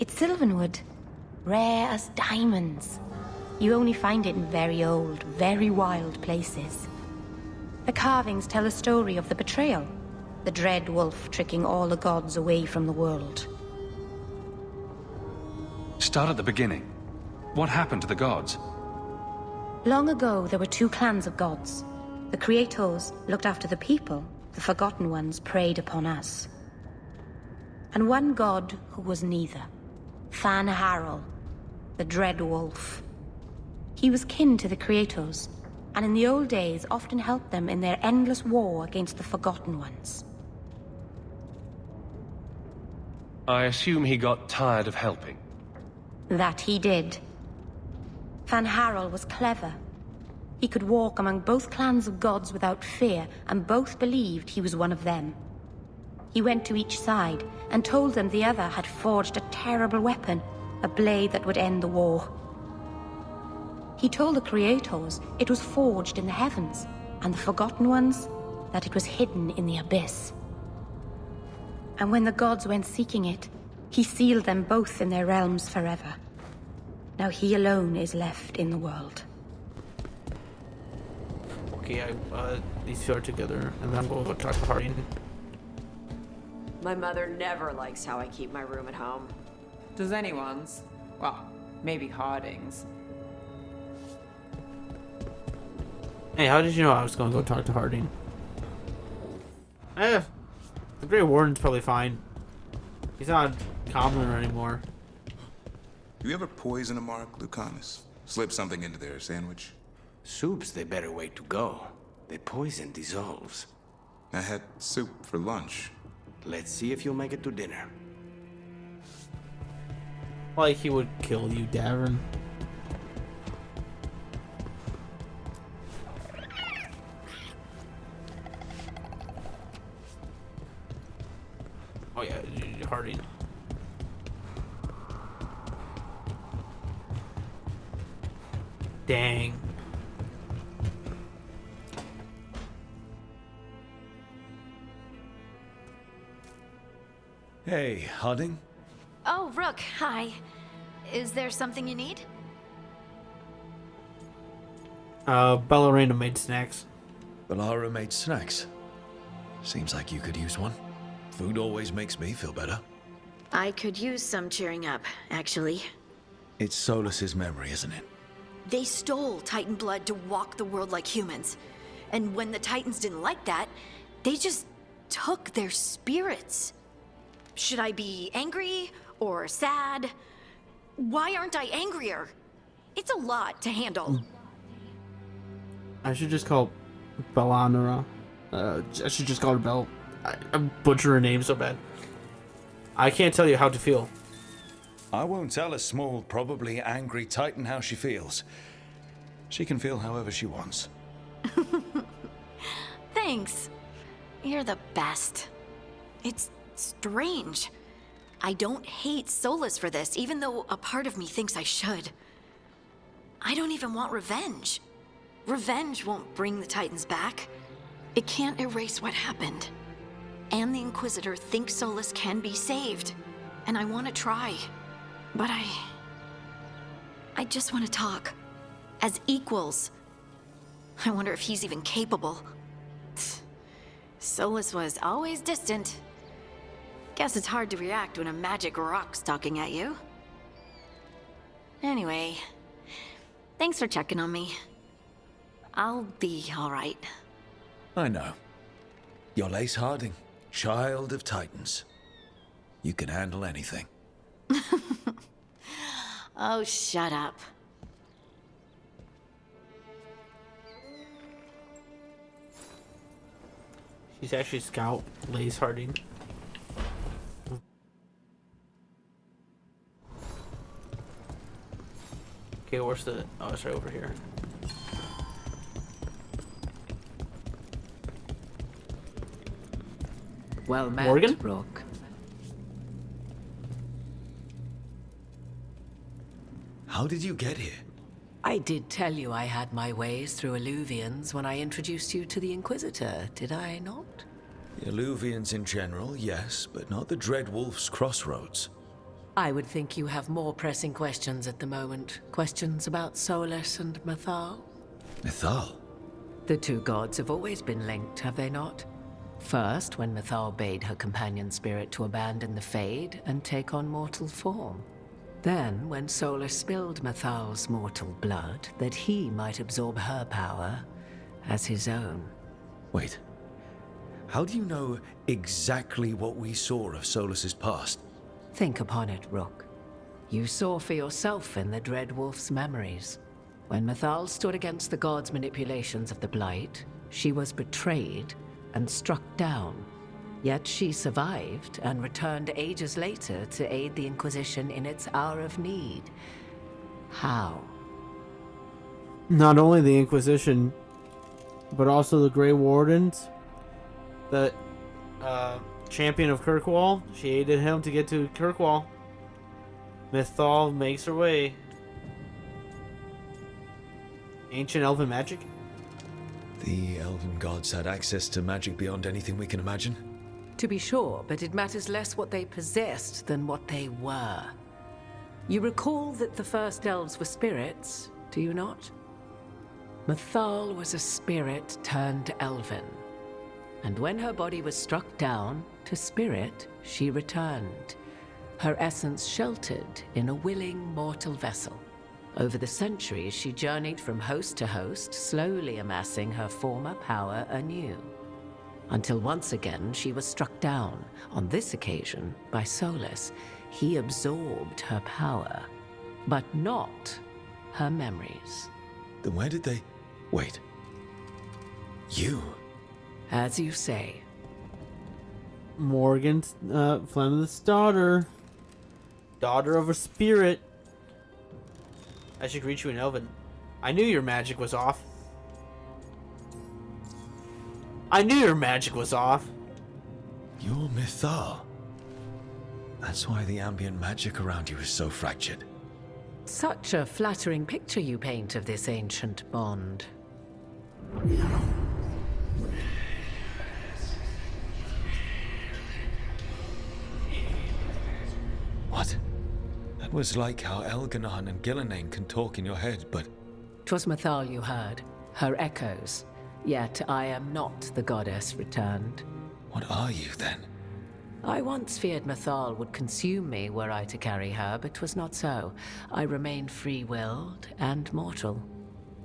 It's sylvanwood, rare as diamonds. You only find it in very old, very wild places. The carvings tell a story of the betrayal, the dread wolf tricking all the gods away from the world. Start at the beginning. What happened to the gods? Long ago, there were two clans of gods. The Creators looked after the people, the Forgotten Ones preyed upon us. And one god who was neither. Fan Harel, the Dread Wolf. He was kin to the Creators, and in the old days often helped them in their endless war against the Forgotten Ones. I assume he got tired of helping. That he did. Fan Harel was clever. He could walk among both clans of gods without fear, and both believed he was one of them. He went to each side and told them the other had forged a terrible weapon, a blade that would end the war. He told the Creators it was forged in the heavens, and the Forgotten Ones that it was hidden in the abyss. And when the gods went seeking it, he sealed them both in their realms forever. Now he alone is left in the world. Okay, these two are together, and then we'll go talk to Harding. My mother never likes how I keep my room at home. Does anyone's? Well, maybe Harding's. Hey, how did you know I was going to go talk to Harding? The Grey Warden's probably fine. He's not commoner anymore. You ever poison a mark, Lucanus? Slip something into their sandwich? Soup's the better way to go. The poison dissolves. I had soup for lunch. Let's see if you'll make it to dinner. Like he would kill you, Davern. Oh yeah, Harding. Dang. Hey, Harding. Oh, Rook, hi. Is there something you need? Ballerina made snacks. Ballara made snacks. Seems like you could use one. Food always makes me feel better. I could use some cheering up, actually. It's Solas's memory, isn't it? They stole Titan blood to walk the world like humans. And when the Titans didn't like that, they just took their spirits. Should I be angry or sad? Why aren't I angrier? It's a lot to handle. I should just call Bellanera. I should just call her Bell. I butcher her name so bad. I can't tell you how to feel. I won't tell a small, probably angry Titan how she feels. She can feel however she wants. Thanks. You're the best. It's strange. I don't hate Solas for this, even though a part of me thinks I should. I don't even want revenge. Revenge won't bring the Titans back. It can't erase what happened. And the Inquisitor thinks Solas can be saved. And I want to try. But I just want to talk. As equals. I wonder if he's even capable. Solas was always distant. Guess it's hard to react when a magic rock's talking at you. Anyway, thanks for checking on me. I'll be all right. I know. You're Lace Harding, child of Titans. You can handle anything. Oh, shut up. She's actually Scout Lace Harding. Okay, where's the... Oh, it's right over here. Well met, Morgan? Rook. How did you get here? I did tell you I had my ways through Illuvians when I introduced you to the Inquisitor, did I not? The Illuvians in general, yes, but not the Dread Wolf's Crossroads. I would think you have more pressing questions at the moment. Questions about Solas and Mythal? Mythal? The two gods have always been linked, have they not? First, when Mythal bade her companion spirit to abandon the Fade and take on mortal form. Then, when Solas spilled Mythal's mortal blood, that he might absorb her power as his own. Wait. How do you know exactly what we saw of Solas's past? Think upon it, Rook. You saw for yourself in the Dread Wolf's memories. When Mythal stood against the gods' manipulations of the Blight, she was betrayed and struck down. Yet she survived and returned ages later to aid the Inquisition in its hour of need. How? Not only the Inquisition, but also the Grey Wardens, the champion of Kirkwall. She aided him to get to Kirkwall. Mythal makes her way. Ancient Elven magic? The Elven gods had access to magic beyond anything we can imagine? To be sure, but it matters less what they possessed than what they were. You recall that the first elves were spirits, do you not? Mythal was a spirit turned elven. And when her body was struck down, to spirit she returned. Her essence sheltered in a willing mortal vessel. Over the centuries, she journeyed from host to host, slowly amassing her former power anew. Until once again she was struck down, on this occasion by Solas. He absorbed her power, but not her memories. Then where did they... Wait. You? As you say. Morgan's Flemeth's daughter. Daughter of a spirit. I should greet you in Elven. I knew your magic was off. I knew your magic was off. You're Mythal. That's why the ambient magic around you is so fractured. Such a flattering picture you paint of this ancient bond. What? That was like how Elganon and Gillenane can talk in your head, but... 'Twas Mythal you heard, her echoes. Yet I am not the goddess returned. What are you, then? I once feared Mythal would consume me were I to carry her, but 'twas not so. I remained free-willed and mortal.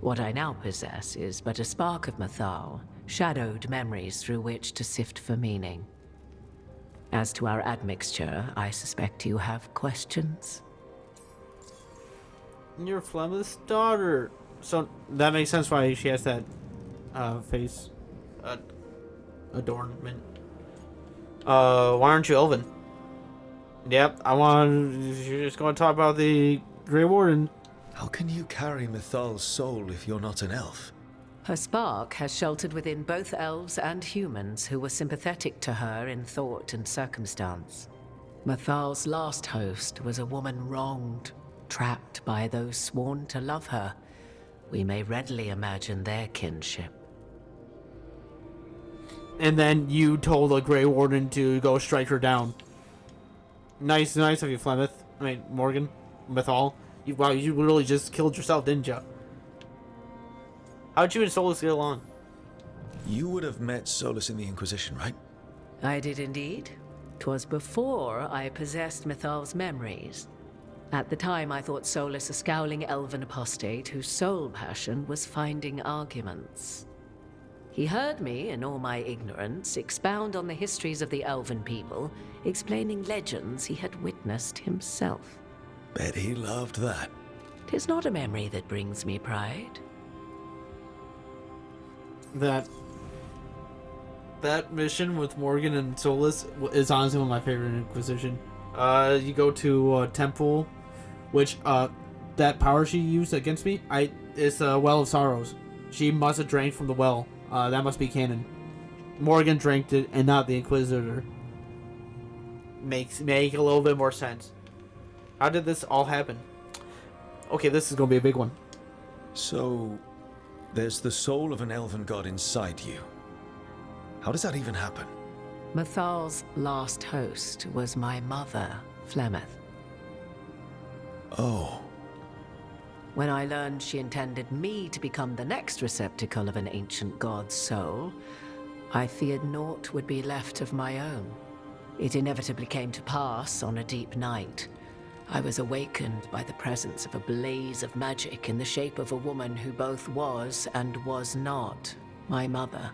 What I now possess is but a spark of Mythal, shadowed memories through which to sift for meaning. As to our admixture, I suspect you have questions. You're Flemeth's daughter. So that makes sense why she has that face adornment. Why aren't you Elven? Yep, you're just going to talk about the Grey Warden. How can you carry Mythal's soul if you're not an elf? Her spark has sheltered within both elves and humans who were sympathetic to her in thought and circumstance. Mythal's last host was a woman wronged, trapped by those sworn to love her. We may readily imagine their kinship. And then you told the Grey Warden to go strike her down. Nice of you, Flemeth. Morgan, Mythal. Wow, you literally just killed yourself, didn't you? How'd you and Solas get along? You would have met Solas in the Inquisition, right? I did indeed. 'Twas before I possessed Mythal's memories. At the time, I thought Solas a scowling elven apostate whose sole passion was finding arguments. He heard me, in all my ignorance, expound on the histories of the elven people, explaining legends he had witnessed himself. Bet he loved that. 'Tis not a memory that brings me pride. That mission with Morgan and Solas is honestly one of my favorite in Inquisition. You go to a temple, which that power she used against me, it's a Well of Sorrows. She must have drank from the well. That must be canon. Morgan drank it, and not the Inquisitor. Make a little bit more sense. How did this all happen? Okay, this is gonna be a big one. So, there's the soul of an elven god inside you. How does that even happen? Mythal's last host was my mother, Flemeth. Oh. When I learned she intended me to become the next receptacle of an ancient god's soul, I feared naught would be left of my own. It inevitably came to pass on a deep night. I was awakened by the presence of a blaze of magic in the shape of a woman who both was and was not my mother.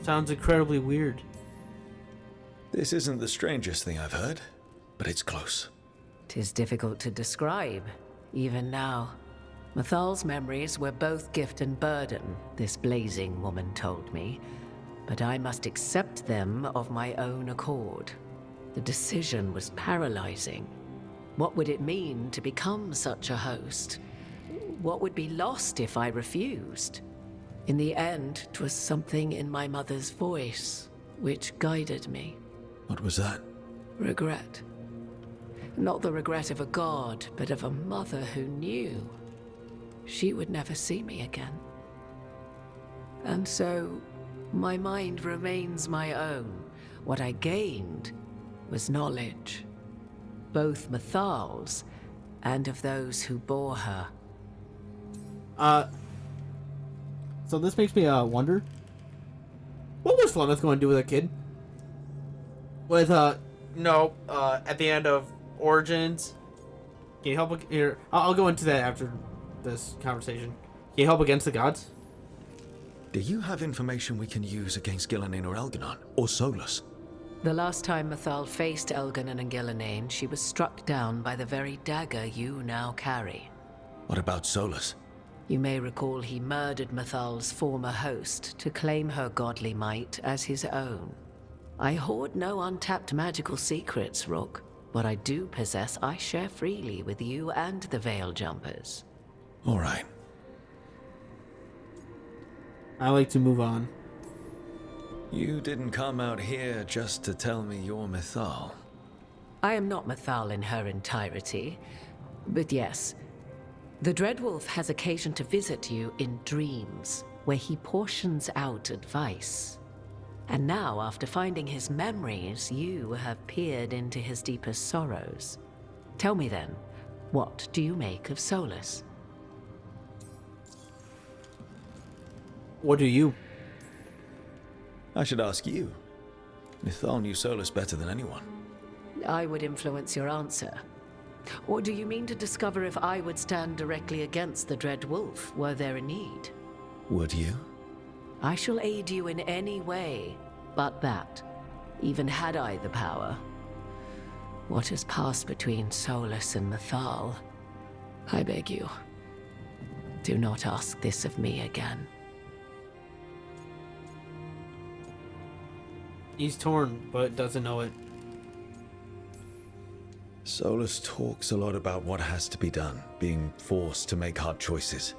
Sounds incredibly weird. This isn't the strangest thing I've heard, but it's close. 'Tis difficult to describe, even now. Mythal's memories were both gift and burden, this blazing woman told me, but I must accept them of my own accord. The decision was paralyzing. What would it mean to become such a host? What would be lost if I refused? In the end, 'twas something in my mother's voice which guided me. What was that? Regret. Not the regret of a god, but of a mother who knew she would never see me again. And so, my mind remains my own. What I gained was knowledge, both Mythal's and of those who bore her. So this makes me wonder, what was Flemeth going to do with a kid? With at the end of Origins, can you help here? I'll go into that after this conversation. Can you help against the gods? Do you have information we can use against Gillinan or Elganon, or Solas? The last time Mythal faced Elganon and Gillinan, she was struck down by the very dagger you now carry. What about Solas? You may recall he murdered Mythal's former host to claim her godly might as his own. I hoard no untapped magical secrets, Rook. What I do possess, I share freely with you and the Veil Jumpers. All right. I like to move on. You didn't come out here just to tell me you're Mythal. I am not Mythal in her entirety, but yes, the Dreadwolf has occasion to visit you in dreams, where he portions out advice. And now, after finding his memories, you have peered into his deepest sorrows. Tell me then, what do you make of Solas? What do you? I should ask you. Mythal knew Solas better than anyone. I would influence your answer. Or do you mean to discover if I would stand directly against the Dread Wolf, were there a need? Would you? I shall aid you in any way, but that, even had I the power. What has passed between Solas and Mythal, I beg you, do not ask this of me again. He's torn, but doesn't know it. Solas talks a lot about what has to be done, being forced to make hard choices.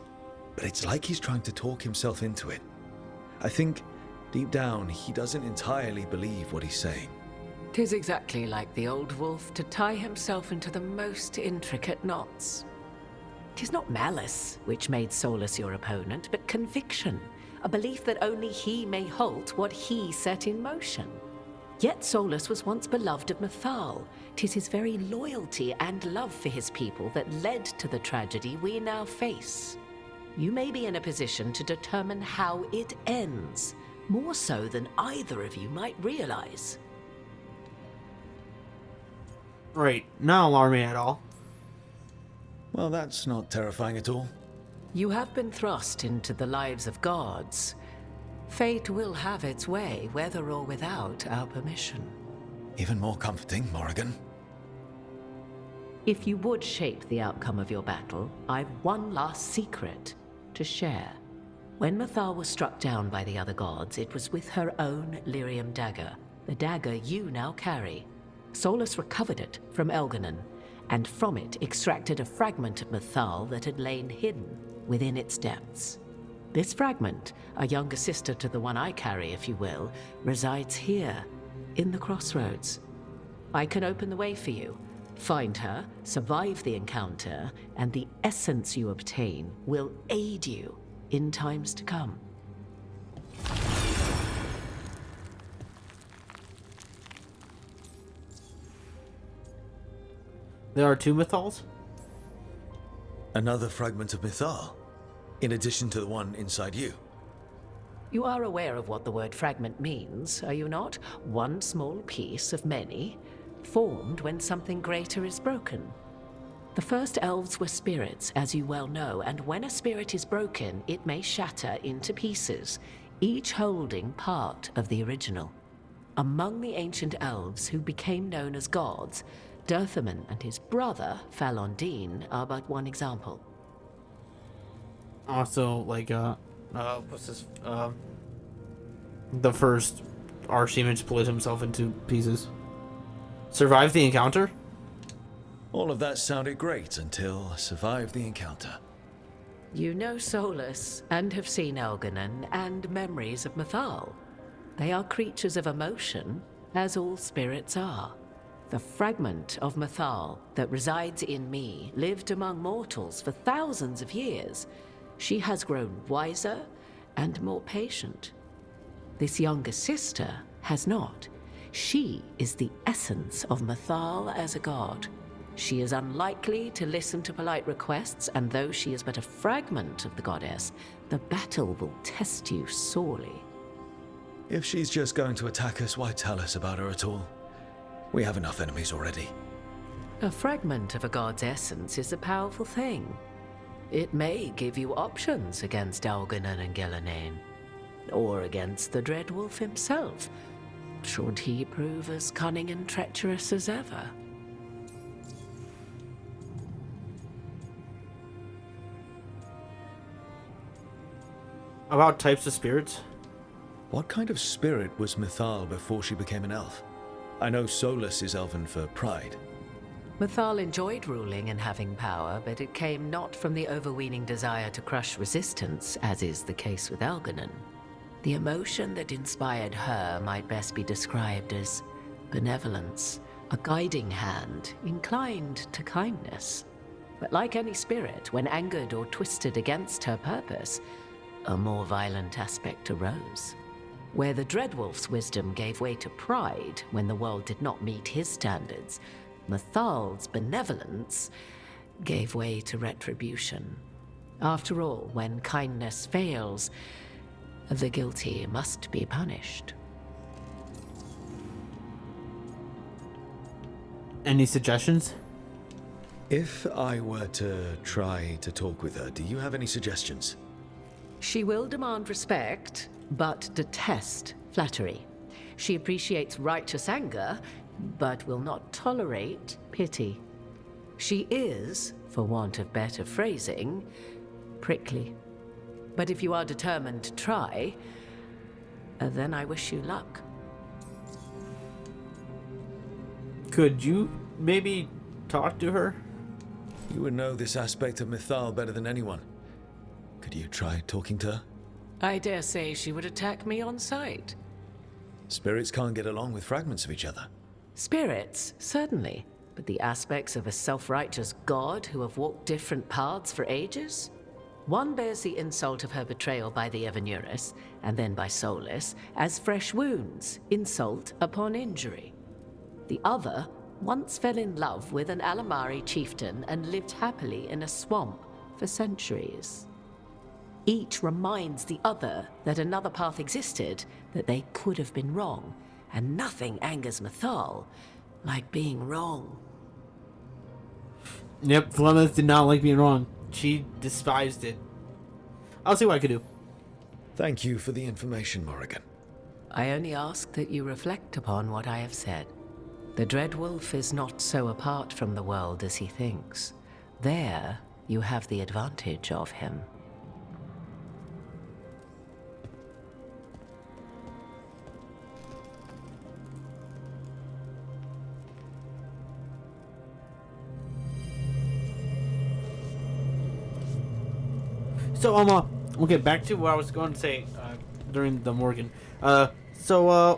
But it's like he's trying to talk himself into it. I think, deep down, he doesn't entirely believe what he's saying. 'Tis exactly like the old wolf to tie himself into the most intricate knots. 'Tis not malice which made Solas your opponent, but conviction, a belief that only he may halt what he set in motion. Yet Solas was once beloved of Mythal. 'Tis his very loyalty and love for his people that led to the tragedy we now face. You may be in a position to determine how it ends, more so than either of you might realize. Right, not alarming at all. Well, that's not terrifying at all. You have been thrust into the lives of gods. Fate will have its way, whether or without our permission. Even more comforting, Morgain. If you would shape the outcome of your battle, I've one last secret to share. When Mythal was struck down by the other gods, it was with her own lyrium dagger, the dagger you now carry. Solas recovered it from Elganon, and from it extracted a fragment of Mythal that had lain hidden within its depths. This fragment, a younger sister to the one I carry, if you will, resides here, in the Crossroads. I can open the way for you. Find her, survive the encounter, and the essence you obtain will aid you in times to come. There are 2 Mythals? Another fragment of Mythal, in addition to the one inside you. You are aware of what the word fragment means, are you not? One small piece of many, formed when something greater is broken. The first elves were spirits, as you well know, and when a spirit is broken, it may shatter into pieces, each holding part of the original. Among the ancient elves who became known as gods, Durthaman and his brother, Falondine, are but one example. Also, like, what's this? The first archdemon split himself into pieces. Survived the encounter? All of that sounded great until survived the encounter. You know Solas, and have seen Elganon, and memories of Mythal. They are creatures of emotion, as all spirits are. The fragment of Mythal that resides in me lived among mortals for thousands of years. She has grown wiser and more patient. This younger sister has not. She is the essence of Mythal as a god. She is unlikely to listen to polite requests, and though she is but a fragment of the goddess, the battle will test you sorely. If she's just going to attack us, why tell us about her at all? We have enough enemies already. A fragment of a god's essence is a powerful thing. It may give you options against Elganon and Gillenane, or against the Dreadwolf himself, should he prove as cunning and treacherous as ever. About types of spirits? What kind of spirit was Mythal before she became an elf? I know Solas is elven for pride. Mythal enjoyed ruling and having power, but it came not from the overweening desire to crush resistance, as is the case with Elganon. The emotion that inspired her might best be described as benevolence, a guiding hand, inclined to kindness. But like any spirit, when angered or twisted against her purpose, a more violent aspect arose. Where the Dreadwolf's wisdom gave way to pride when the world did not meet his standards, Mythal's benevolence gave way to retribution. After all, when kindness fails, the guilty must be punished. Any suggestions? If I were to try to talk with her, do you have any suggestions? She will demand respect, but detest flattery. She appreciates righteous anger, but will not tolerate pity. She is, for want of better phrasing, prickly. But if you are determined to try, then I wish you luck. Could you maybe talk to her? You would know this aspect of Mythal better than anyone. Could you try talking to her? I dare say she would attack me on sight. Spirits can't get along with fragments of each other. Spirits, certainly. But the aspects of a self-righteous god who have walked different paths for ages? One bears the insult of her betrayal by the Evanuris, and then by Solas, as fresh wounds, insult upon injury. The other once fell in love with an Alamari chieftain and lived happily in a swamp for centuries. Each reminds the other that another path existed, that they could have been wrong, and nothing angers Mythal like being wrong. Yep, Flemeth did not like being wrong. She despised it. I'll see what I can do. Thank you for the information, Morgain. I only ask that you reflect upon what I have said. The Dreadwolf is not so apart from the world as he thinks. There, you have the advantage of him. So, we'll get back to what I was going to say during the Morgan. What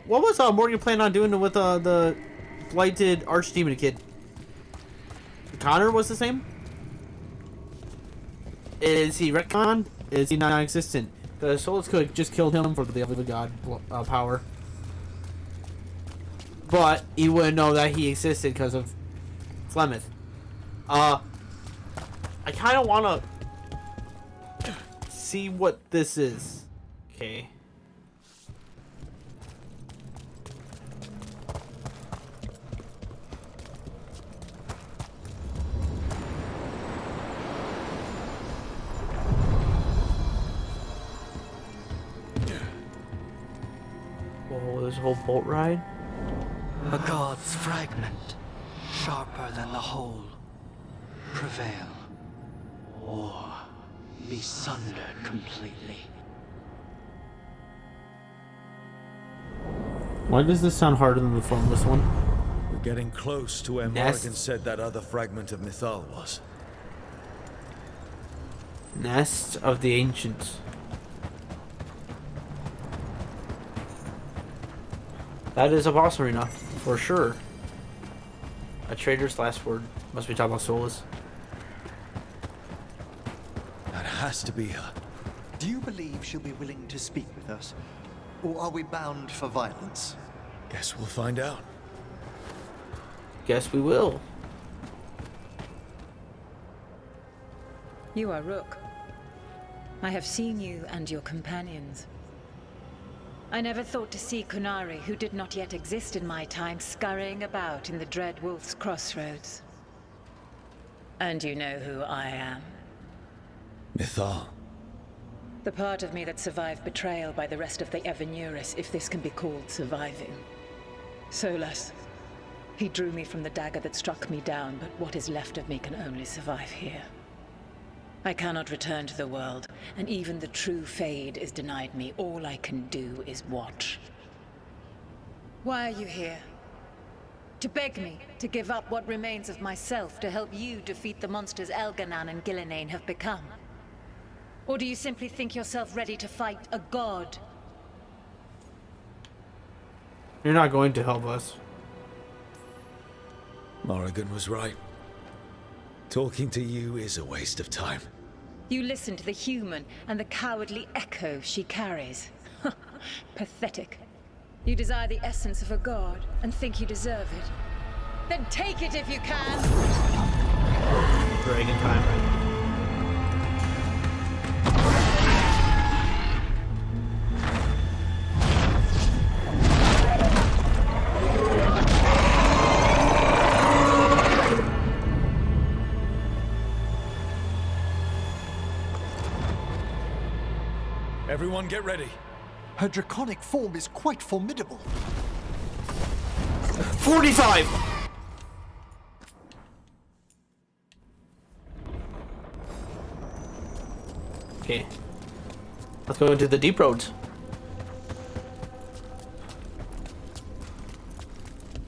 was Morgan planning on doing with the blighted archdemon kid? Connor was the same? Is he retconned? Is he non-existent? Because Solas could have just killed him for the other god power. But he wouldn't know that he existed because of Flemeth. I kind of want to see what this is. Okay. Oh, there's a whole boat ride. A god's fragment, sharper than the whole, prevail, or be sundered completely. Why does this sound harder than the formless one? We're getting close to where Nest. Morgain said that other fragment of Mythal was. Nest of the Ancients. That is a boss arena, for sure. A trader's last word. Must be talking about Solas. That has to be her. Do you believe she'll be willing to speak with us? Or are we bound for violence? Guess we'll find out. Guess we will. You are Rook. I have seen you and your companions. I never thought to see Kunari, who did not yet exist in my time, scurrying about in the Dread Wolf's Crossroads. And you know who I am. Mythal. The part of me that survived betrayal by the rest of the Evenuris, if this can be called surviving. Solas. He drew me from the dagger that struck me down, but what is left of me can only survive here. I cannot return to the world, and even the true Fade is denied me. All I can do is watch. Why are you here? To beg me to give up what remains of myself to help you defeat the monsters Elganan and Gillinane have become? Or do you simply think yourself ready to fight a god? You're not going to help us. Morrigan was right. Talking to you is a waste of time. You listen to the human and the cowardly echo she carries. Pathetic. You desire the essence of a god and think you deserve it. Then take it if you can! Dragon time, right? Everyone get ready. Her draconic form is quite formidable. 45! Okay. Let's go into the deep roads.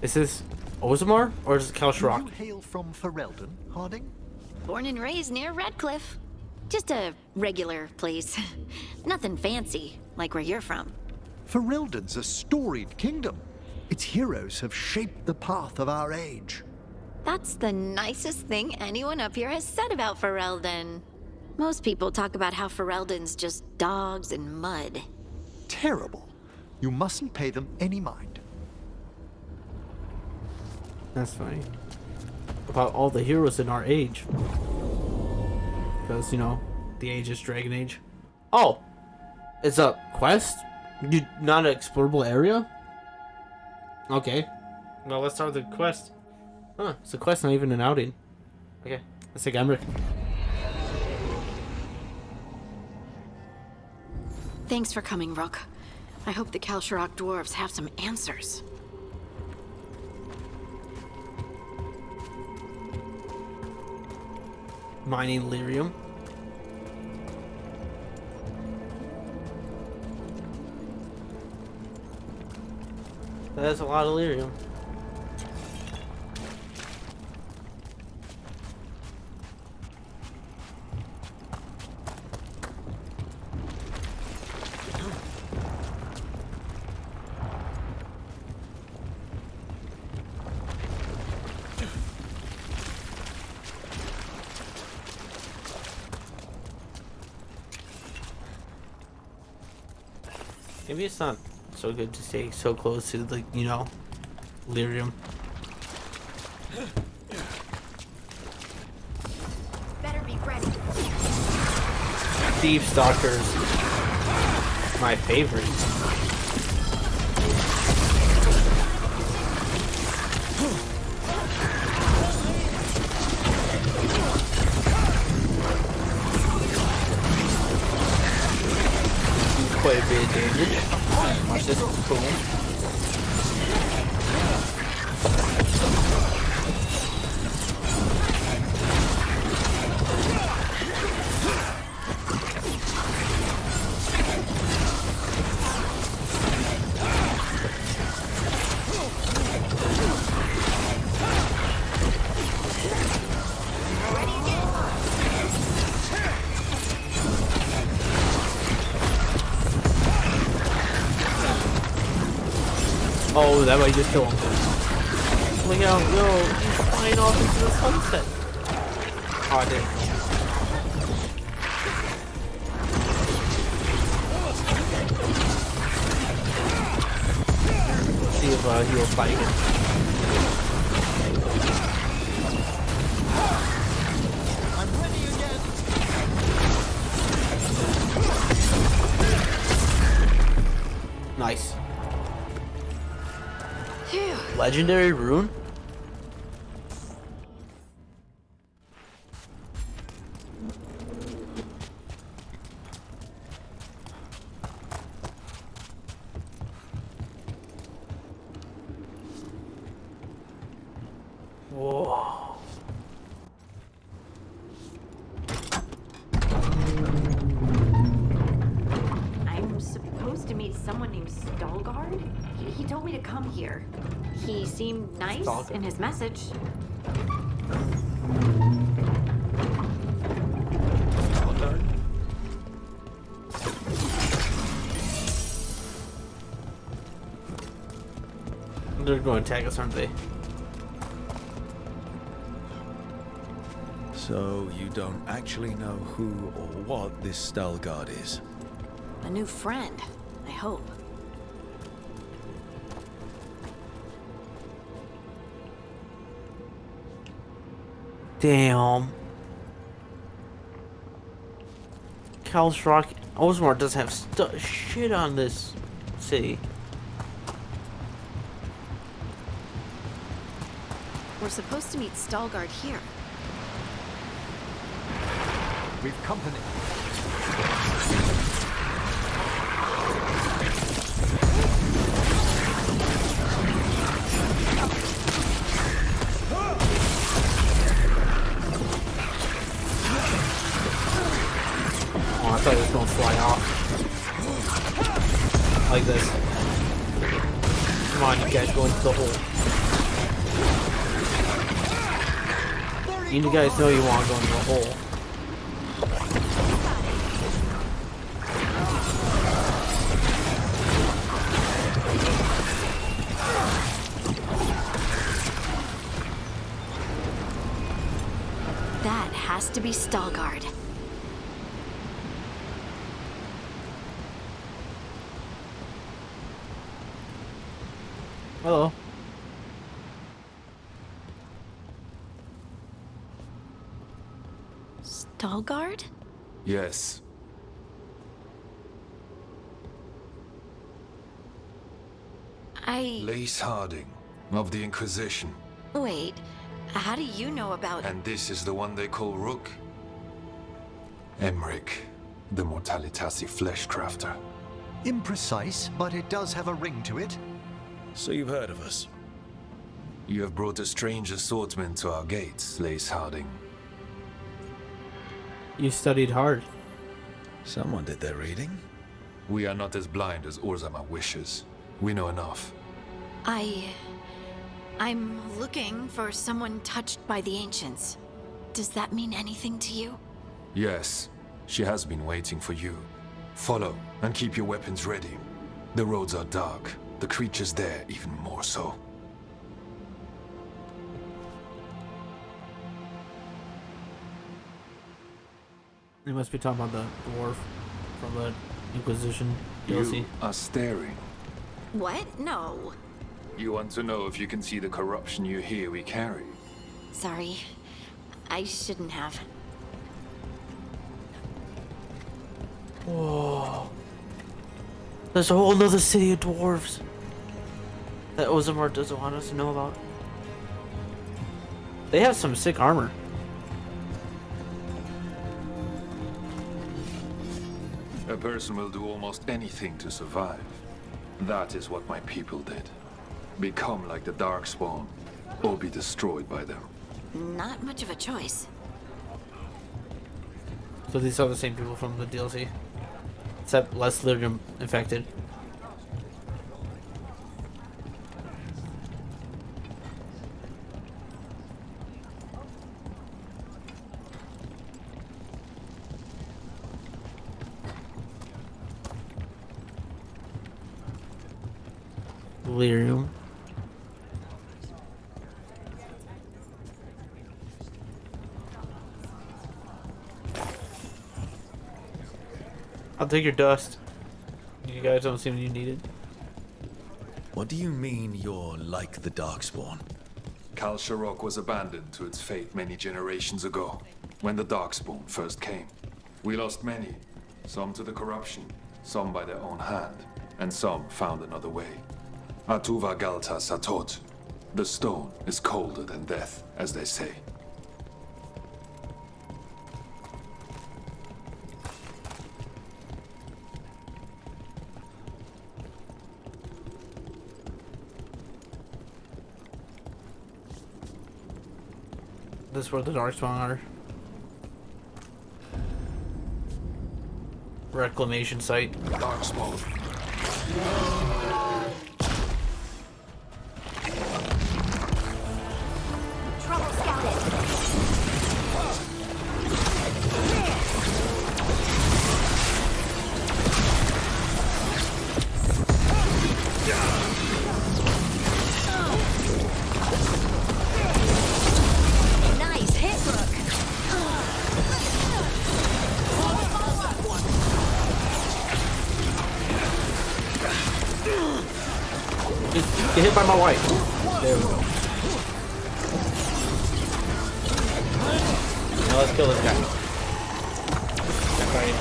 Is this Ozamar or is it Kalsharok? Do you hail from Ferelden, Harding? Born and raised near Redcliffe. Just a regular place. Nothing fancy, like where you're from. Ferelden's a storied kingdom. Its heroes have shaped the path of our age. That's the nicest thing anyone up here has said about Ferelden. Most people talk about how Ferelden's just dogs and mud. Terrible. You mustn't pay them any mind. That's funny. About all the heroes in our age. Because, you know, the age is Dragon Age. Oh! It's a quest? Not an explorable area? Okay. Well, let's start with the quest. Huh, it's a quest, not even an outing. Okay, let's take Emmerich. Thanks for coming, Rook. I hope the Kalsharok dwarves have some answers. Mining lyrium. That's a lot of lyrium. Maybe it's not so good to stay so close to the, you know, lyrium. Thief Stalkers, my favorite. Quite a bit of damage. Watch this, boom. Oh, that way just kill him. Look out, yo, he's flying off into the sunset. Oh, I didn't. Let's see if he will fight again. I'm ready again. Nice. Legendary rune? Whoa. I'm supposed to meet someone named Stalgard? He told me to come here. He seemed nice in his message. They're going to attack us, aren't they? So you don't actually know who or what this Stalgard is? A new friend, I hope. Damn. Cal's Rock. Osmar does have shit on this city. We're supposed to meet Stalgard here. We've company. Oh, I thought it was going to fly off. Like this. Come on, you guys go into the hole. You guys know you want to go into the hole. That has to be Stalgard. Hello. Stalgard? Yes. Lace Harding, of the Inquisition. Wait, how do you know about... And this is the one they call Rook? Emmerich, the Mortalitasi Fleshcrafter. Imprecise, but it does have a ring to it. So you've heard of us? You have brought a strange assortment to our gates, Lace Harding. You studied hard. Someone did their reading. We are not as blind as Orzama wishes. We know enough. I'm looking for someone touched by the Ancients. Does that mean anything to you? Yes, she has been waiting for you. Follow, and keep your weapons ready. The roads are dark. The creatures there even more so. They must be talking about the dwarf from the Inquisition DLC. You are staring. What? No. You want to know if you can see the corruption you hear we carry? Sorry. I shouldn't have. Whoa. There's a whole nother city of dwarves that Ozamar doesn't want us to know about. They have some sick armor. A person will do almost anything to survive. That is what my people did. Become like the Darkspawn, or be destroyed by them. Not much of a choice. So these are the same people from the DLC, except less lyrium infected. Lyrium. I'll take your dust. You guys don't seem you need it. What do you mean you're like the Darkspawn? Kal Sharok was abandoned to its fate many generations ago, when the Darkspawn first came. We lost many, some to the corruption, some by their own hand, and some found another way. Atuva Galta Satot. The stone is colder than death, as they say. This is where the Darkspawn are. Reclamation site. Darkspawn. Trouble scouted. Nice hit, Rook. Just get hit by my wife. There we go. Now let's kill this guy. That's right.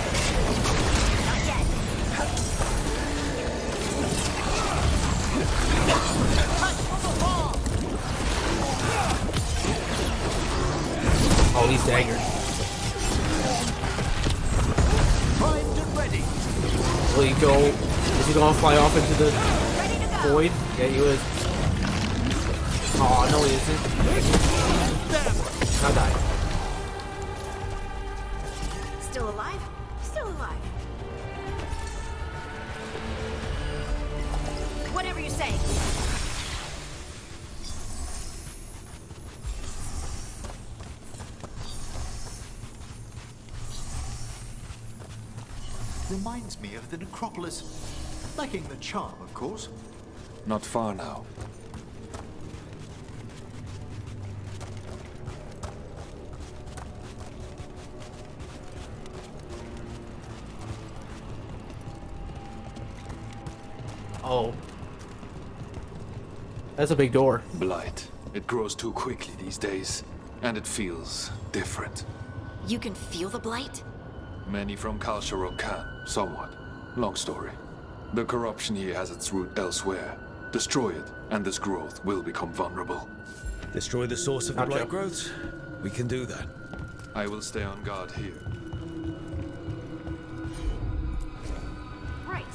Oh, he's daggered. Primed and ready. Will he go? Is he gonna fly off into the void? Yeah, he is. Oh, no, he isn't. Now die. Still alive? Still alive. Whatever you say. Reminds me of the necropolis. Lacking the charm, of course. Not far now. Oh. That's a big door. Blight. It grows too quickly these days, and it feels different. You can feel the blight? Many from Kal Sharok can, somewhat. Long story. The corruption here has its root elsewhere. Destroy it, and this growth will become vulnerable. Destroy the source of the blight growths? We can do that. I will stay on guard here. Right.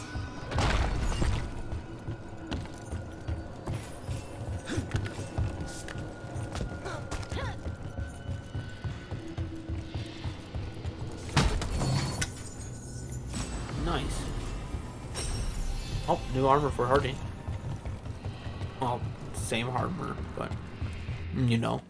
Nice. Oh, new armor for Hardy. Well, same armor, but you know.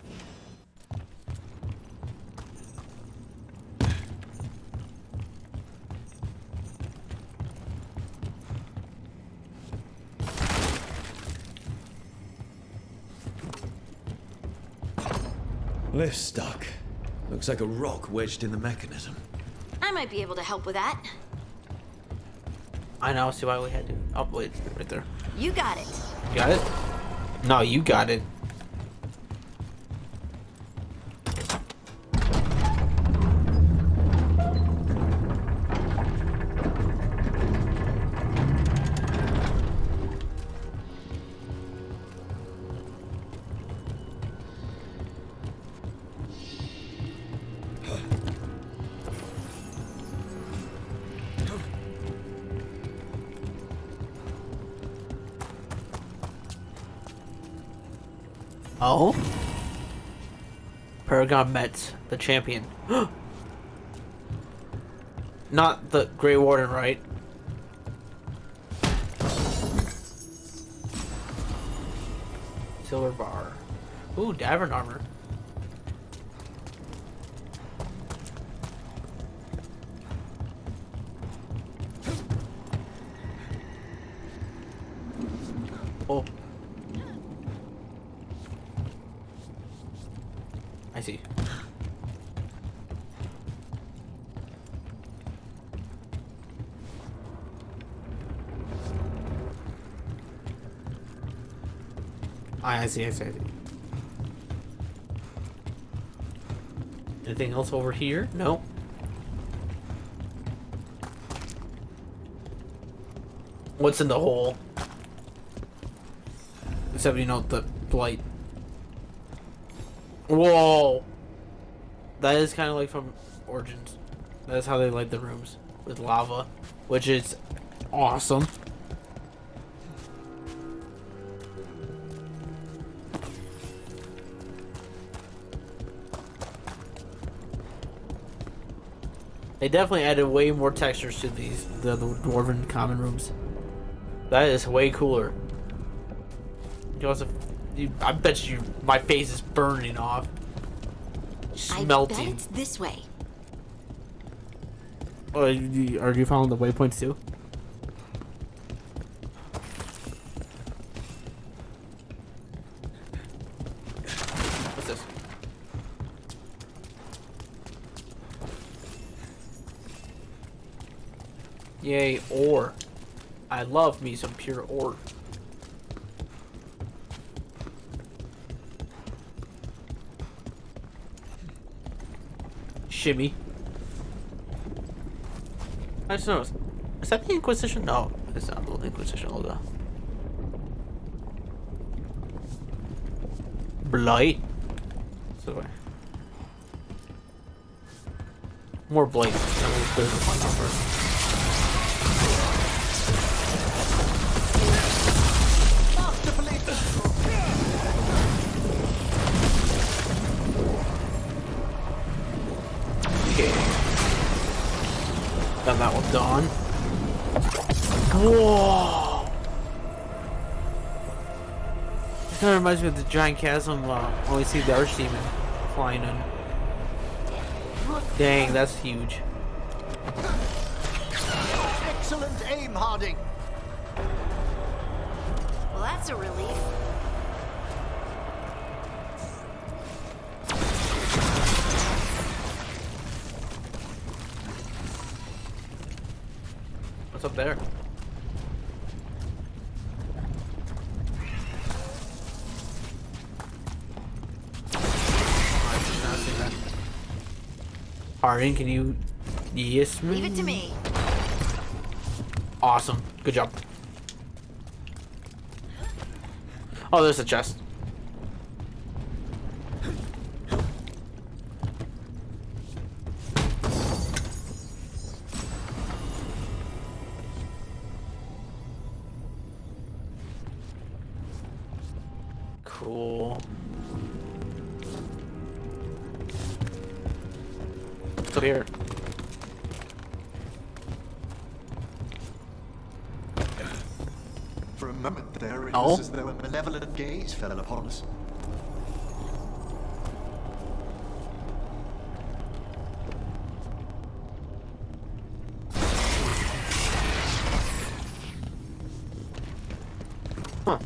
Lift's stuck. Looks like a rock wedged in the mechanism. I might be able to help with that. I now see why we had to. Oh, wait, right there. You got it. You got it? No, you got it. Oh? Paragon met the champion. Not the Grey Warden, right? Silver bar. Ooh, Davern armor. Oh. I see. I see. Anything else over here? No. What's in the hole? Except, you know, the blight. Whoa! That is kind of like from Origins. That's how they light the rooms. With lava. Which is awesome. They definitely added way more textures to these, the Dwarven common rooms. That is way cooler. You also, I bet you my face is burning off. Smelting. I bet it's this way. Oh, are you following the waypoints too? What's this? Yay, ore. I love me some pure ore. Shimmy. I just noticed. Is that the Inquisition? No, it's not the Inquisition logo. Blight. So more blight. Got that one done. Whoa! It kind of reminds me of the giant chasm when we see the Archdemon flying in. Dang, that's huge. Excellent aim, Harding. Well, that's a relief. What's up there? Harding, can you... Yes, Leave it to me. Awesome. Good job. Oh, there's a chest. Cool. What's up here? For a moment there, it Oh? was as though a malevolent gaze fell upon us. Huh.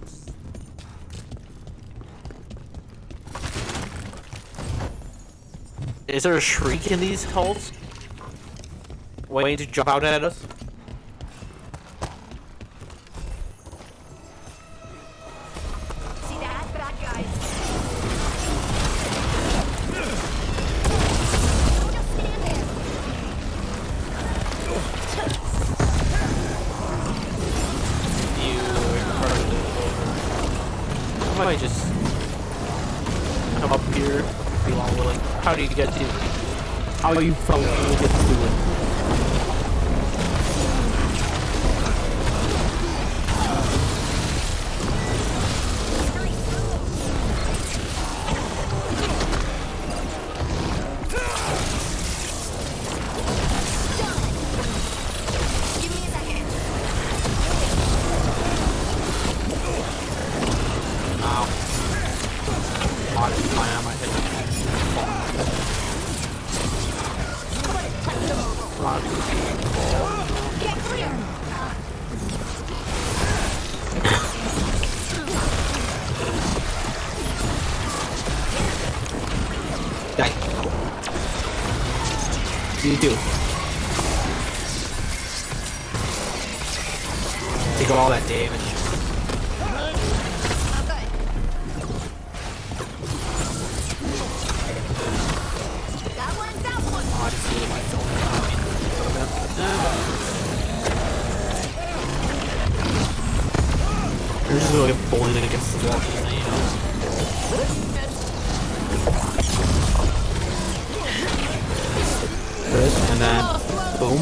Is there a shriek in these halls? Waiting to jump out at us? See that? Bad guys. Just stand there. I might just come up here, be long willing. How do you get to? How you follow will get to it? God, it's fine. I might hit him. Get clear! Die. You do. Take all that damage. Oh, I just really like You're just gonna get bullied against the wall, you know? And then, boom.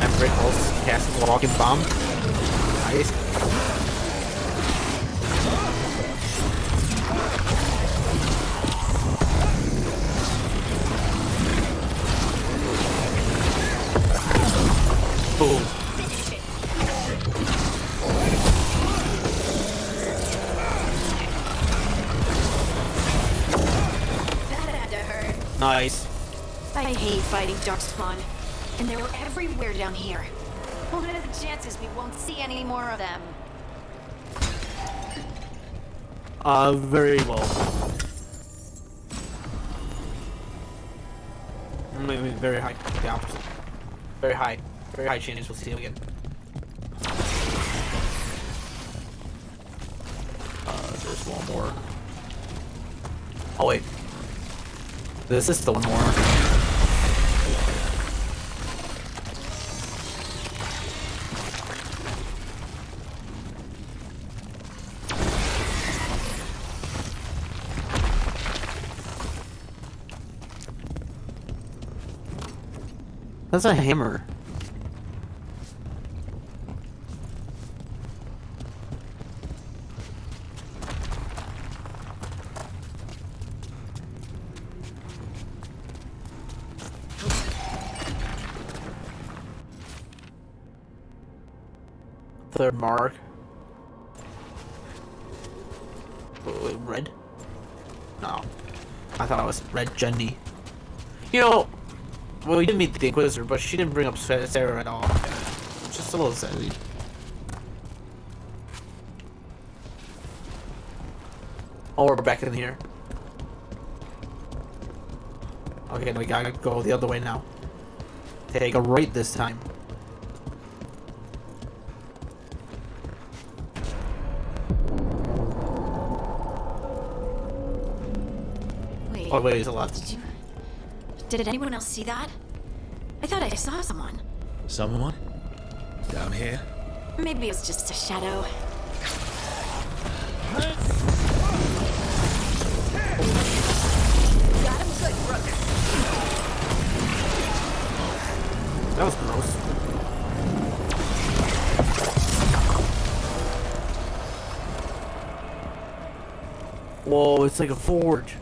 And Brick also casting a walking bomb. Nice. Boom. Nice. I hate fighting Darkspawn, and they were everywhere down here. What are the chances we won't see any more of them? Very low. Maybe very high. The opposite. Very high. Very high chance we'll see him again. There's one more. Oh wait. This is the one more. That's a hammer. Third mark. Wait, red? No. I thought it was Red Jenny. You know, well, we didn't meet the Inquisitor, but she didn't bring up Sarah at all. Just a little sassy. Oh, we're back in here. Okay, we gotta go the other way now. Take a right this time. Oh, wait, it's a left. Did anyone else see that? I thought I saw someone. Someone? Down here? Maybe it was just a shadow. Got him good, brother. That was gross. Whoa, it's like a forge.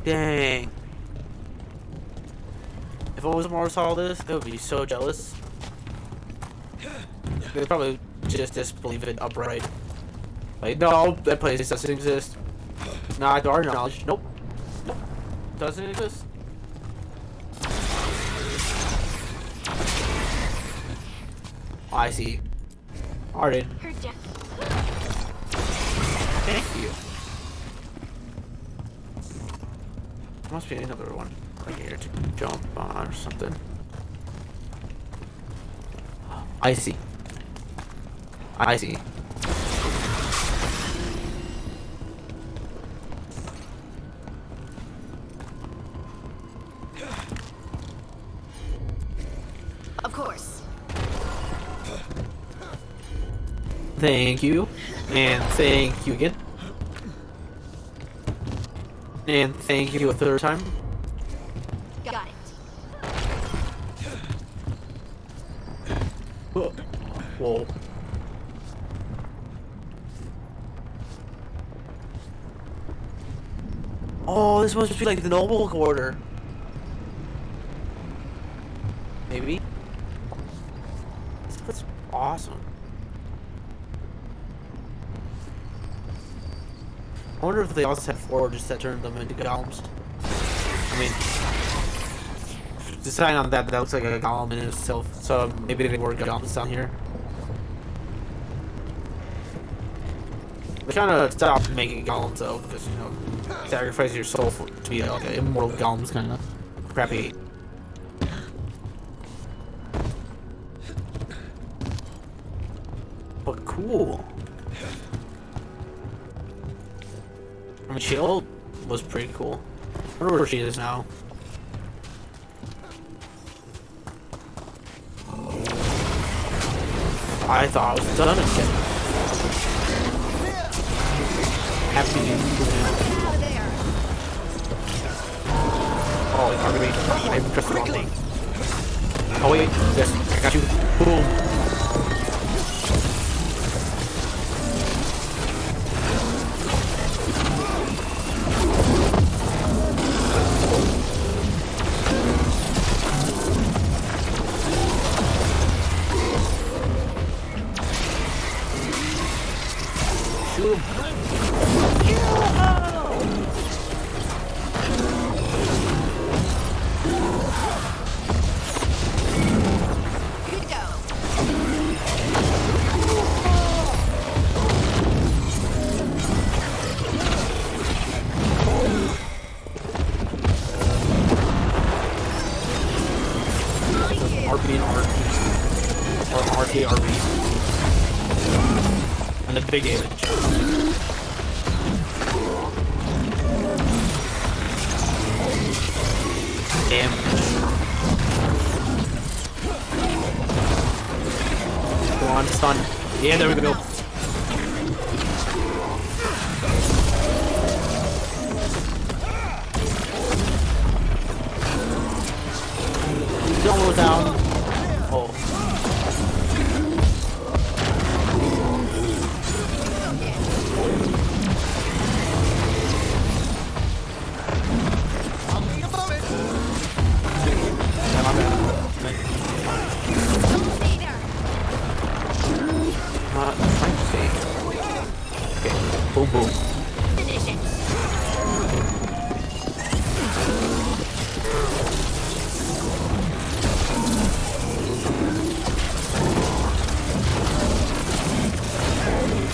Dang. If it was more saw this, they would be so jealous. They'd probably just disbelieve it upright. Like, no, that place doesn't exist. Not to our knowledge. Nope. Nope. Doesn't exist. Oh, I see. Arden. Thank you. There must be another one right here to jump on or something. I see. I see. Of course. Thank you. And thank you again. And thank you a third time. Got it. Whoa. Oh, this must be like the noble quarter. Maybe. That's awesome. I wonder if they also had forges that turned them into golems. I mean, deciding on that looks like a golem in itself, so maybe they were golems down here. They kind of stopped making golems though, because, you know, sacrifice your soul to be like an immortal golem's kind of crappy. But cool. I mean, Shield was pretty cool. I wonder where she is now. I thought I was done again. Happy to oh, I pressed the wrong thing. Oh wait, yes, I got you. Boom. And the big damage. Go on, stun. Yeah, there we go. Don't go down. Oh. Boom, boom.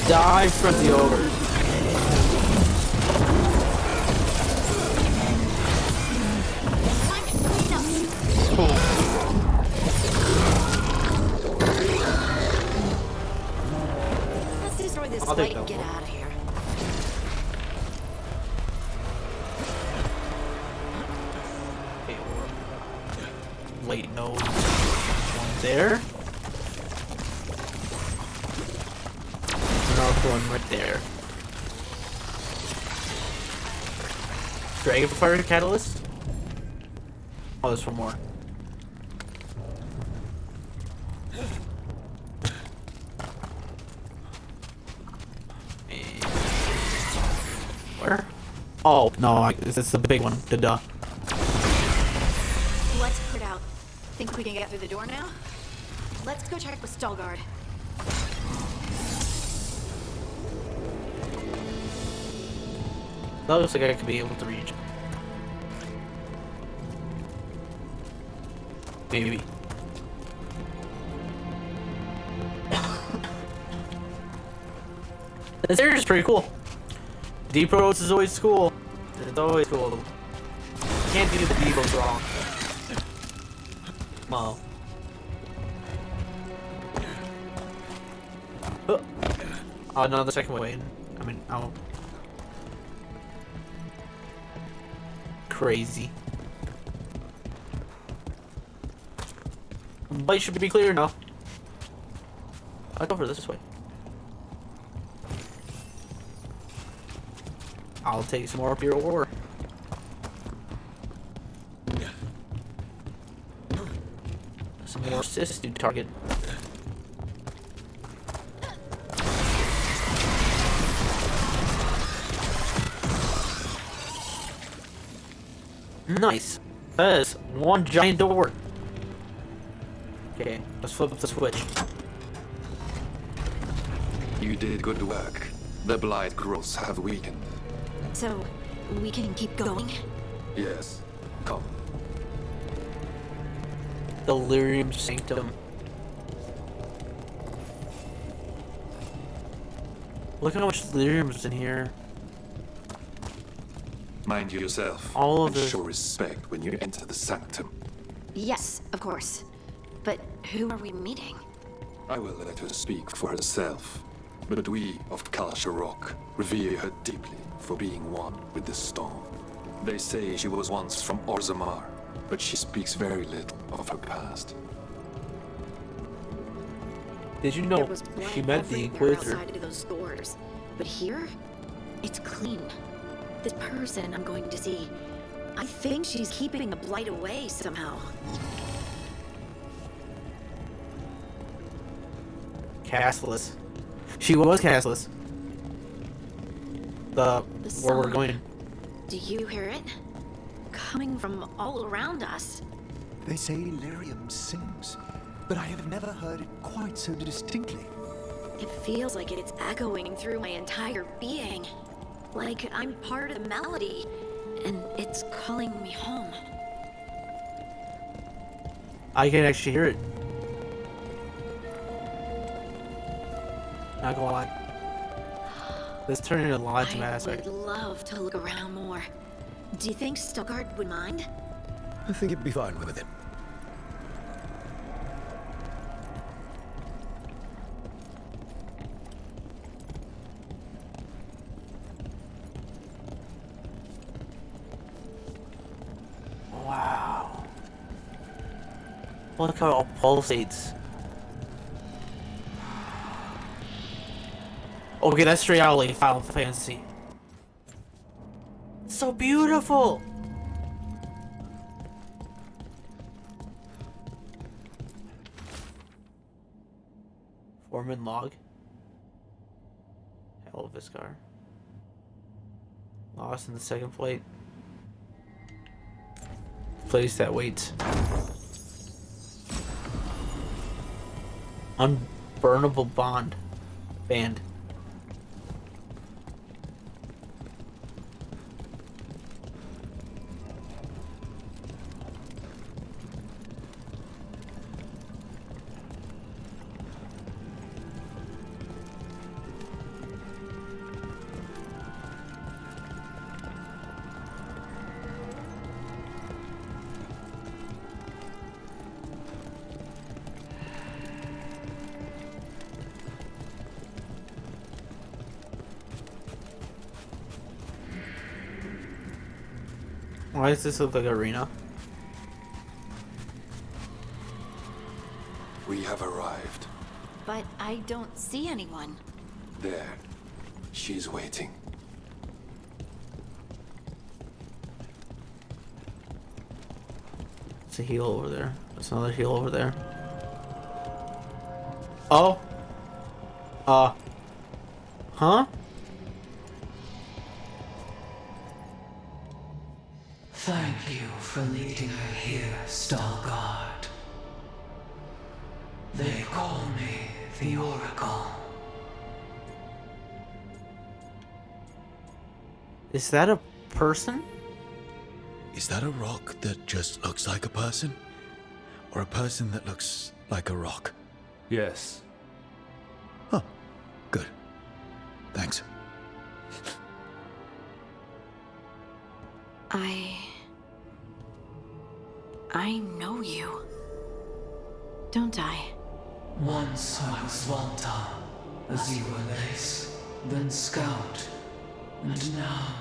Die from the ogre. Cool. Let's destroy this light and get out of here. Wait, no. One there. Another one right there. Dragonfire Catalyst? Oh, there's one more. Where? Oh, no, this is the big one. Duh. Let's clear it out. Think we can get through the door now? Let's go check with Stalgard. That looks like I could be able to reach. Maybe. This area is pretty cool. Deep Roads is always cool. It's always cool. Can't do the deepos wrong. Wow. Oh no, the second way. I mean, oh. Crazy. Light should be clear now. I'll go for this way. I'll take some more of your ore. Some more assists to target. Nice. That is one giant door. Okay, let's flip up the switch. You did good work. The blight growths have weakened. So, we can keep going? Yes. Come. Delirium Sanctum. Look how much delirium's in here. Mind yourself. All of and this. show respect when you enter the sanctum. Yes, of course. But who are we meeting? I will let her speak for herself. But we of Kalsharok revere her deeply for being one with the storm. They say she was once from Orzammar, but she speaks very little of her past. Did you know she met the Inquisitor? Outside of those doors, but here, it's clean. This person I'm going to see, I think she's keeping the blight away somehow. Castless. She was castless. Where we're going. Do you hear it? Coming from all around us. They say lyrium sings, but I have never heard it quite so distinctly. It feels like it's echoing through my entire being. Like I'm part of the melody, and it's calling me home. I can actually hear it. Not gonna lie. This turned into a lot of I would love to look around more. Do you think Stuttgart would mind? I think he'd be fine with it. Wow. Look how it all pulsates. Okay, that's straight out like Final Fantasy. So beautiful! Foreman log. Hell of Viscar. Lost in the second flight. Place that waits. Unburnable band. Why does this look like an arena? We have arrived. But I don't see anyone. There. She's waiting. It's a heal over there. There's another heal over there. Oh? Huh? Thank you for leading her here, Stalguard. They call me the Oracle. Is that a person? Is that a rock that just looks like a person? Or a person that looks like a rock? Yes. Huh. Good. Thanks. I know you. Don't I? Once I was Valta, as you were Lace, then Scout, and now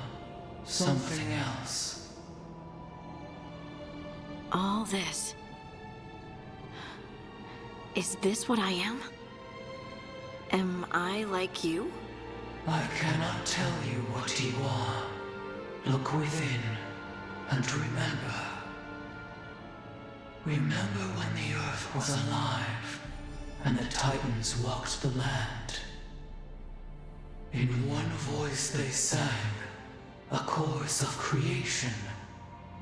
something else. All this. Is this what I am? Am I like you? I cannot tell you what you are. Look within and remember. Remember when the earth was alive and the Titans walked the land. In one voice they sang a chorus of creation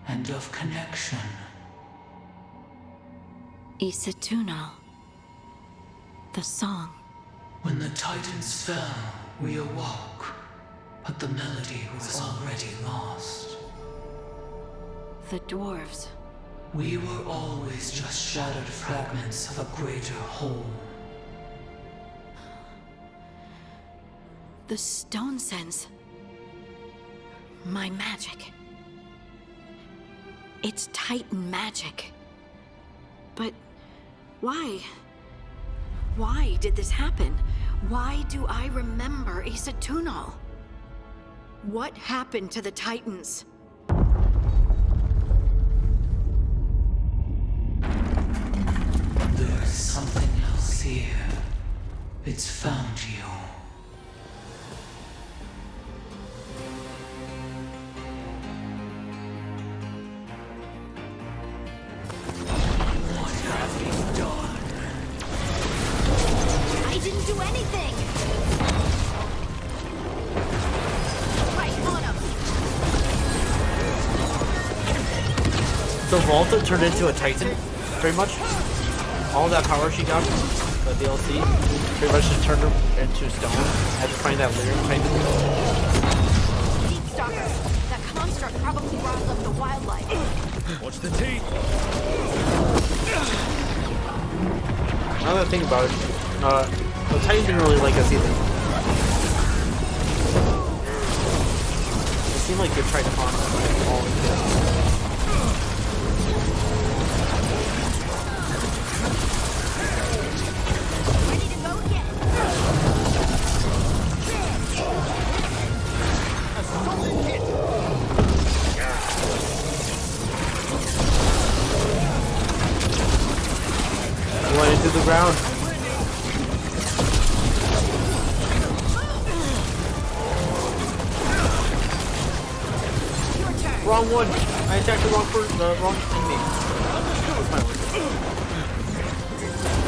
and of connection. Isatunal. The song. When the Titans fell, we awoke, but the melody was already lost. The dwarves. We were always just shattered fragments of a greater whole. The stone sense. My magic. It's Titan magic. But why? Why did this happen? Why do I remember Issa Tunal? What happened to the Titans? There's something else here. It's found you. What have you done? I didn't do anything! Right on him! So Valta turned into a Titan, pretty much. All that power she got from the DLC, pretty much just turned her into stone. I had to find that lyric Titan. Deep Stalker. That construct probably riled up the wildlife. Watch the teeth! Now that I think about it, the Titans didn't really like us either. It seemed like they tried to harm us all the time. Went into the ground. Wrong one. I attacked the wrong person, the wrong enemy.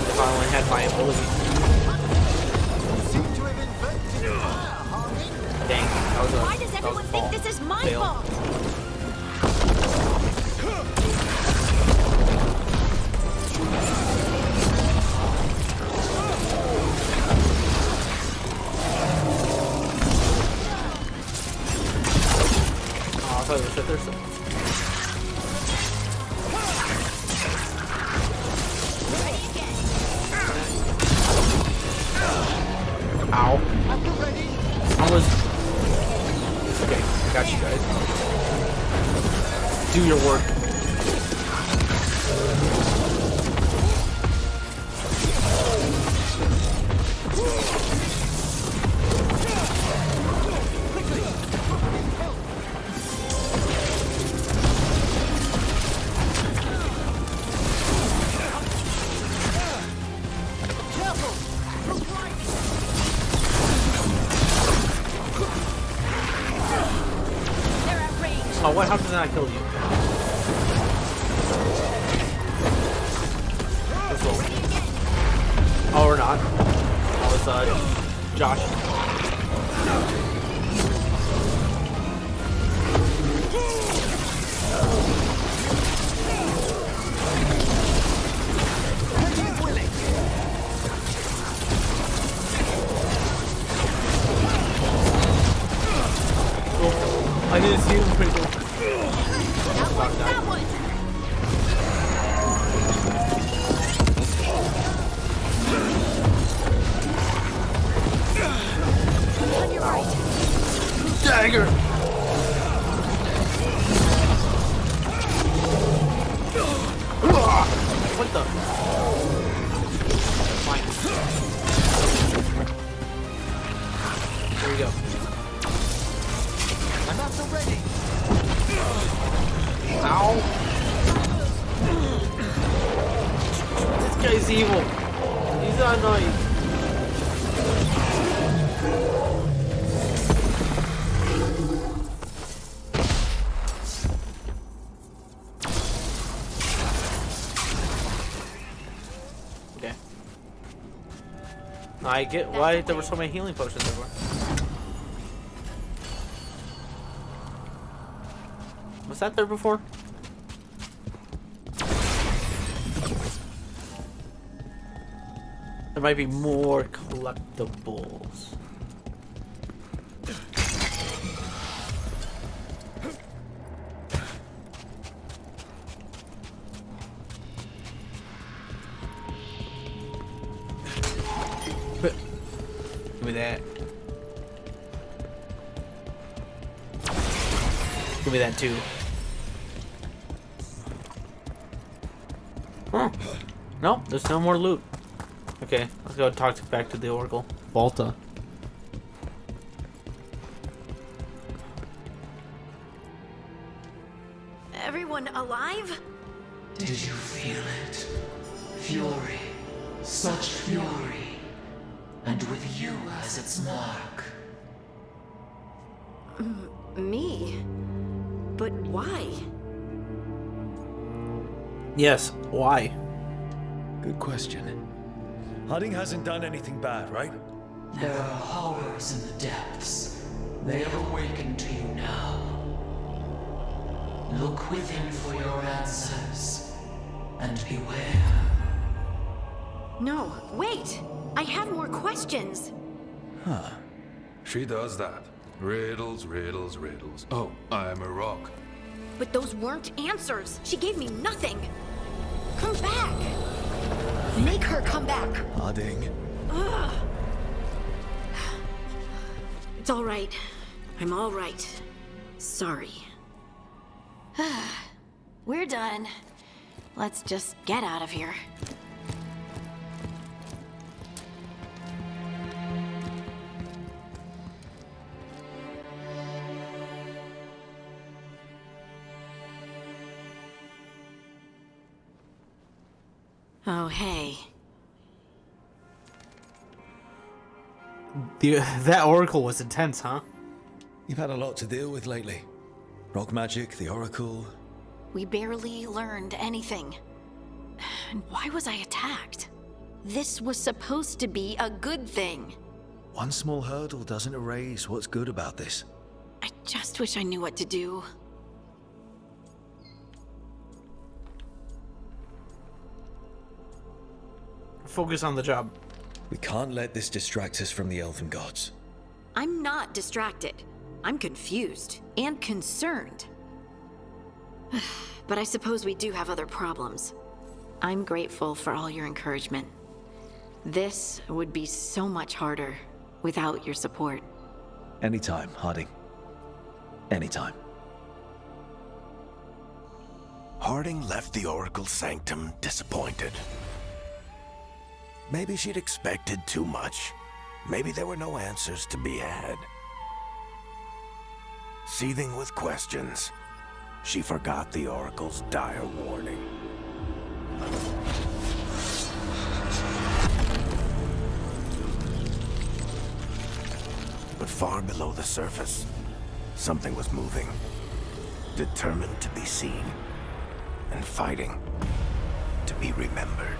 If I only had my ability. Dang, that was a Why does everyone think this is my fault? I thought it was there's some. Ow. I was. Okay, I got you guys. Do your work. Oh, what? How did I kill you? Let's roll. Oh, or not. Oh, it's, Josh. Cool. I didn't see him pretty cool. That one. On your right. Dagger. What the? Fine. There we go. I'm not so ready. Ow. This guy's evil. He's not nice. Okay. I get why there were so many healing potions everywhere. Was that there before? There might be more collectibles. Give me that. Give me that too. Huh. Nope, there's no more loot. Okay, let's go talk back to the Oracle. Valta. Everyone alive? Did you feel it? Fury. Such fury. And with you as its mark. Me? But why? Yes, why? Good question. Harding hasn't done anything bad, right? There are horrors in the depths. They have awakened to you now. Look within for your answers. And beware. No, wait! I have more questions. Huh. She does that. Riddles, riddles, riddles. Oh, I am a rock. But those weren't answers. She gave me nothing. Come back. Make her come back. Harding. Ugh. It's all right. I'm all right. Sorry. We're done. Let's just get out of here. Oh, hey. That Oracle was intense, huh? You've had a lot to deal with lately. Rock magic, the Oracle. We barely learned anything. And why was I attacked? This was supposed to be a good thing. One small hurdle doesn't erase what's good about this. I just wish I knew what to do. Focus on the job. We can't let this distract us from the Elven gods. I'm not distracted. I'm confused and concerned. But I suppose we do have other problems. I'm grateful for all your encouragement. This would be so much harder without your support. Anytime, Harding. Anytime. Harding left the Oracle Sanctum disappointed. Maybe she'd expected too much. Maybe there were no answers to be had. Seething with questions, she forgot the Oracle's dire warning. But far below the surface, something was moving. Determined to be seen, and fighting to be remembered.